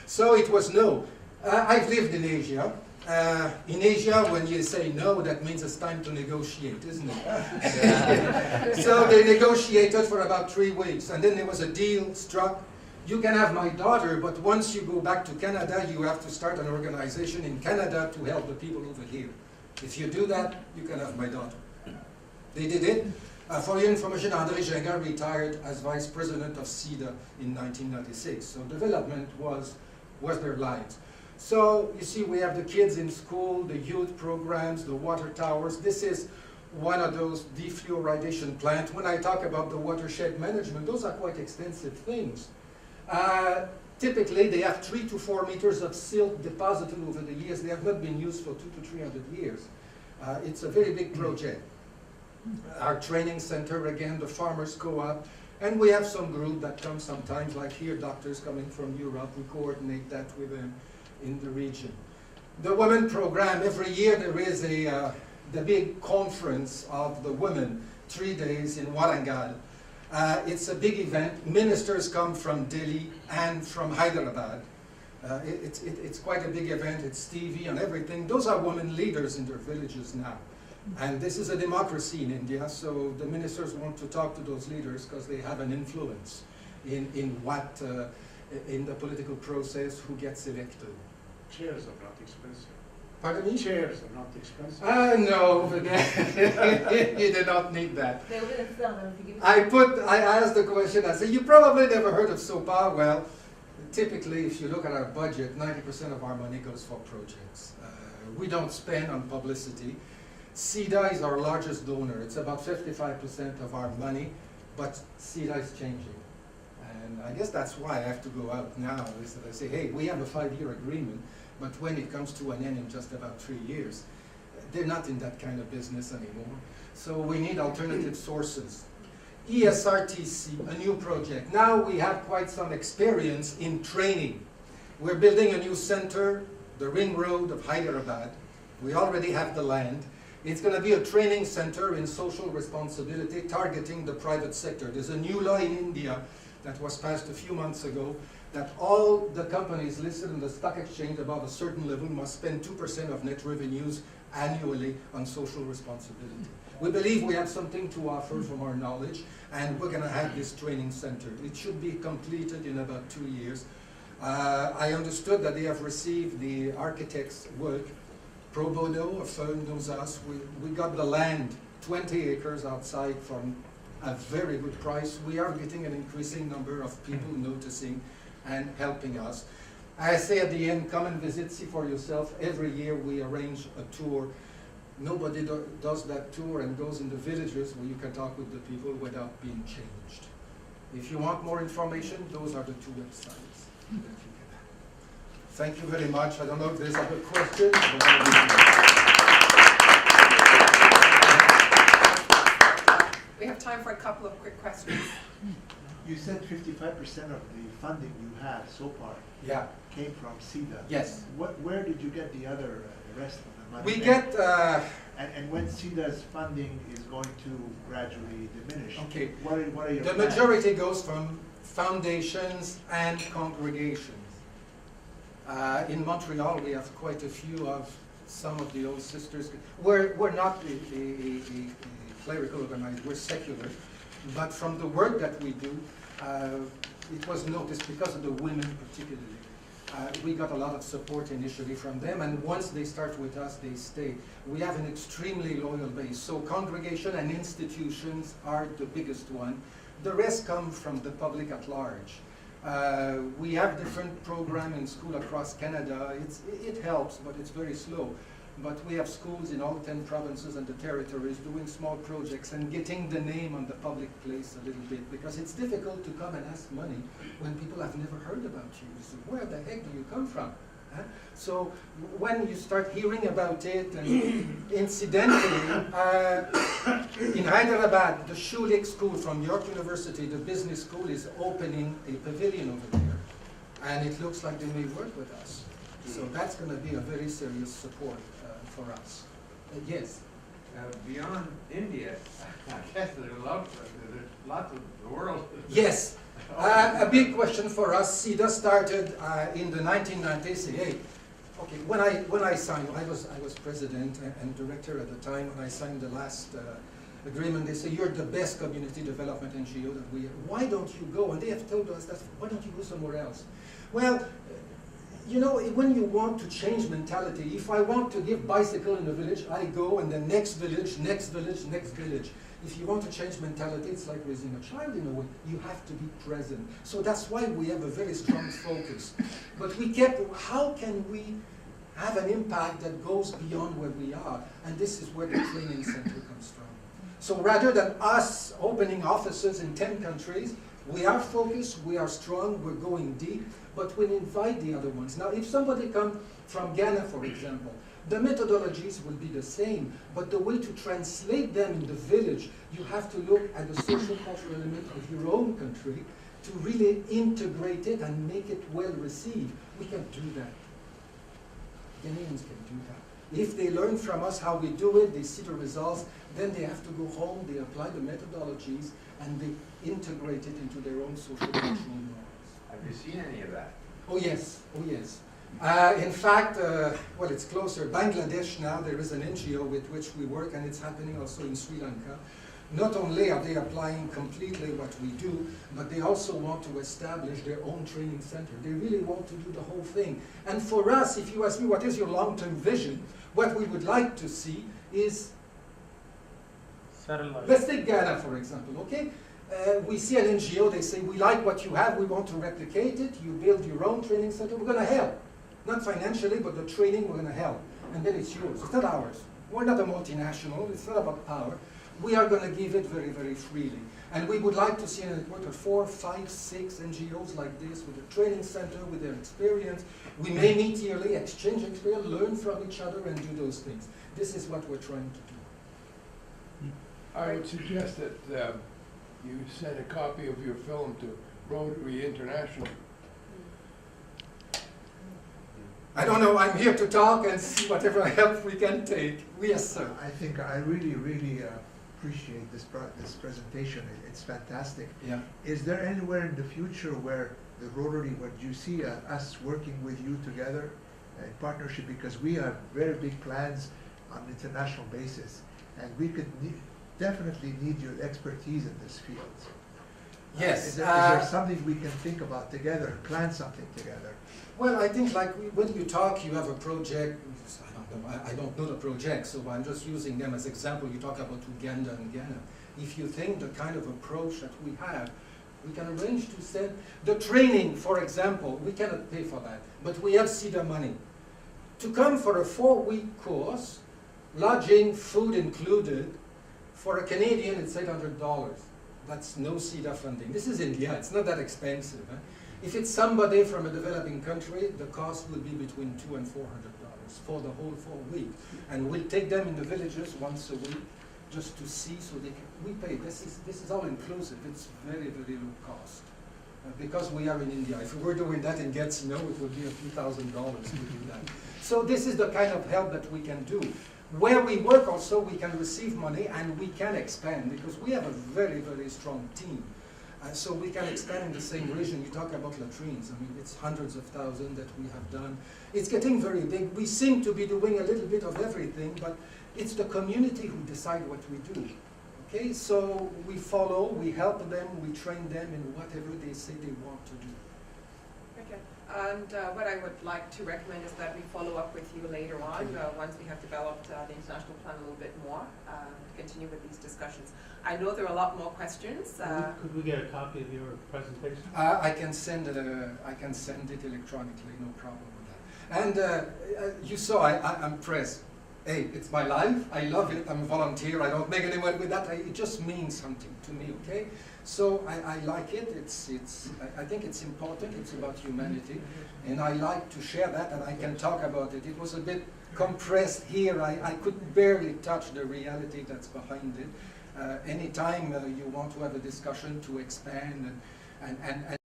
So it was no. I've lived in Asia. In Asia, when you say no, that means it's time to negotiate, isn't it? So they negotiated for about 3 weeks, and then there was a deal struck. You can have my daughter, but once you go back to Canada, you have to start an organization in Canada to help the people over here. If you do that, you can have my daughter. They did it. For your information, André Gingin retired as vice president of CIDA in 1996. So development was their lives. So you see, we have the kids in school, the youth programs, the water towers. This is one of those defluoridation plants. When I talk about the watershed management, those are quite extensive things. Typically, they have 3 to 4 meters of silt deposited over the years. They have not been used for 200 to 300 years. It's a very big project. Our training center, again, the farmers co-op, and we have some group that comes sometimes, like here, doctors coming from Europe. We coordinate that with them in the region. The women program, every year there is the big conference of the women, 3 days in Warangal. It's a big event. Ministers come from Delhi and from Hyderabad. It's quite a big event. It's TV and everything. Those are women leaders in their villages now. And this is a democracy in India, so the ministers want to talk to those leaders because they have an influence in the political process, who gets elected. Chairs are not expensive. Pardon me? Chairs are not expensive. No, you do not need that. They were going to sell them if you give it. I asked the question, I said, you probably never heard of SOPA. Well, typically, if you look at our budget, 90% of our money goes for projects. We don't spend on publicity. CIDA is our largest donor. It's about 55% of our money, but CIDA is changing. And I guess that's why I have to go out now, is that I say, hey, we have a 5-year agreement, but when it comes to an end in just about 3 years, they're not in that kind of business anymore. So we need alternative sources. ESRTC, a new project. Now we have quite some experience in training. We're building a new center, the Ring Road of Hyderabad. We already have the land. It's going to be a training center in social responsibility targeting the private sector. There's a new law in India that was passed a few months ago that all the companies listed in the stock exchange above a certain level must spend 2% of net revenues annually on social responsibility. We believe we have something to offer from our knowledge, and we're going to have this training center. It should be completed in about 2 years. I understood that they have received the architect's work. Pro bono, a firm knows us. We got the land, 20 acres outside, from a very good price. We are getting an increasing number of people noticing and helping us. I say at the end, come and visit, see for yourself. Every year we arrange a tour. Nobody does that tour and goes in the villages where you can talk with the people without being changed. If you want more information, those are the 2 websites that you can have. Thank you very much. I don't know if there's other questions. We have time for a couple of quick questions. You said 55% of the funding you had so far came from CIDA. Yes. Where did you get the rest of the money? We get... and when CIDA's funding is going to gradually diminish, okay. what are your The plans? majority goes from foundations and congregations. In Montreal, we have quite a few of some of the old sisters. We're not a clerical organized, we're secular. But from the work that we do, it was noticed because of the women particularly. We got a lot of support initially from them, and once they start with us, they stay. We have an extremely loyal base. So congregation and institutions are the biggest one. The rest come from the public at large. We have different programs in school across Canada. It helps, but it's very slow. But we have schools in all 10 provinces and the territories doing small projects and getting the name on the public place a little bit, because it's difficult to come and ask money when people have never heard about you. So where the heck do you come from? Huh? So when you start hearing about it, and incidentally, in Hyderabad, the Schulich School from York University, the business school, is opening a pavilion over there. And it looks like they may work with us. So that's going to be a very serious support for us. Yes? beyond India, I guess there's lots of the world. Yes. A big question for us. CEDA started in the 1990s. Hey, okay. When I signed, I was president and director at the time. When I signed the last agreement, they say you're the best community development NGO that we have. Why don't you go? And they have told us that. Why don't you go somewhere else? Well, you know, when you want to change mentality, if I want to give bicycle in a village, I go and the next village, next village, next village. If you want to change mentality, it's like raising a child in a way. You have to be present. So that's why we have a very strong focus. But we kept, how can we have an impact that goes beyond where we are? And this is where the training center comes from. So rather than us opening offices in 10 countries, we are focused, we are strong, we're going deep, but we invite the other ones. Now, if somebody comes from Ghana, for example, the methodologies will be the same, but the way to translate them in the village, you have to look at the social cultural element of your own country to really integrate it and make it well received. We can do that. Ghanaians can do that. If they learn from us how we do it, they see the results, then they have to go home, they apply the methodologies, and they integrate it into their own social cultural norms. Have you seen any of that? Oh yes, oh yes. In fact, well, it's closer. Bangladesh now, there is an NGO with which we work, and it's happening also in Sri Lanka. Not only are they applying completely what we do, but they also want to establish their own training center. They really want to do the whole thing. And for us, if you ask me what is your long-term vision, what we would like to see is, let's take Ghana, for example, okay? We see an NGO, they say, we like what you have, we want to replicate it, you build your own training center, we're going to help. Not financially, but the training, we're going to help. And then it's yours, it's not ours. We're not a multinational, it's not about power. We are going to give it very, very freely. And we would like to see a network of 4, 5, 6 NGOs like this with a training center, with their experience. We may meet yearly, exchange experience, learn from each other and do those things. This is what we're trying to do. I would suggest that you send a copy of your film to Rotary International. I don't know, I'm here to talk and see whatever help we can take. Yes, sir. I think I really, really appreciate this presentation. It's fantastic. Yeah. Is there anywhere in the future where the Rotary, would you see us working with you together in partnership? Because we have very big plans on an international basis, and we could definitely need your expertise in this field. Yes. Is there something we can think about together, plan something together? Well, I think like when you talk, you have a project. I don't know the project, so I'm just using them as example. You talk about Uganda and Ghana. If you think the kind of approach that we have, we can arrange to send the training, for example. We cannot pay for that, but we have CEDA money. To come for a 4-week course, lodging, food included, for a Canadian it's $800. That's no CEDA funding. This is India, it's not that expensive. Eh? If it's somebody from a developing country, the cost will be between $200 and $400 for the whole 4 weeks. And we'll take them in the villages once a week just to see, so they can, we pay. This is all inclusive. It's very, very low cost. Because we are in India. If we were doing that in Gatineau, it would be a few $1,000 to do that. So this is the kind of help that we can do. Where we work also, we can receive money and we can expand because we have a very, very strong team. So we can expand in the same region. You talk about latrines. I mean, it's hundreds of thousands that we have done. It's getting very big. We seem to be doing a little bit of everything, but it's the community who decide what we do. Okay, so we follow, we help them, we train them in whatever they say they want to do. Okay. And what I would like to recommend is that we follow up with you later on, once we have developed the international plan a little bit more, to continue with these discussions. I know there are a lot more questions. Could we get a copy of your presentation? I can send it electronically, no problem with that. And you saw, I'm pressed. Hey, it's my life. I love it. I'm a volunteer. I don't make any money with that. It just means something to me. Okay, so I like it. I think it's important. It's about humanity, and I like to share that. And I can talk about it. It was a bit compressed here. I could barely touch the reality that's behind it. Anytime you want to have a discussion to expand and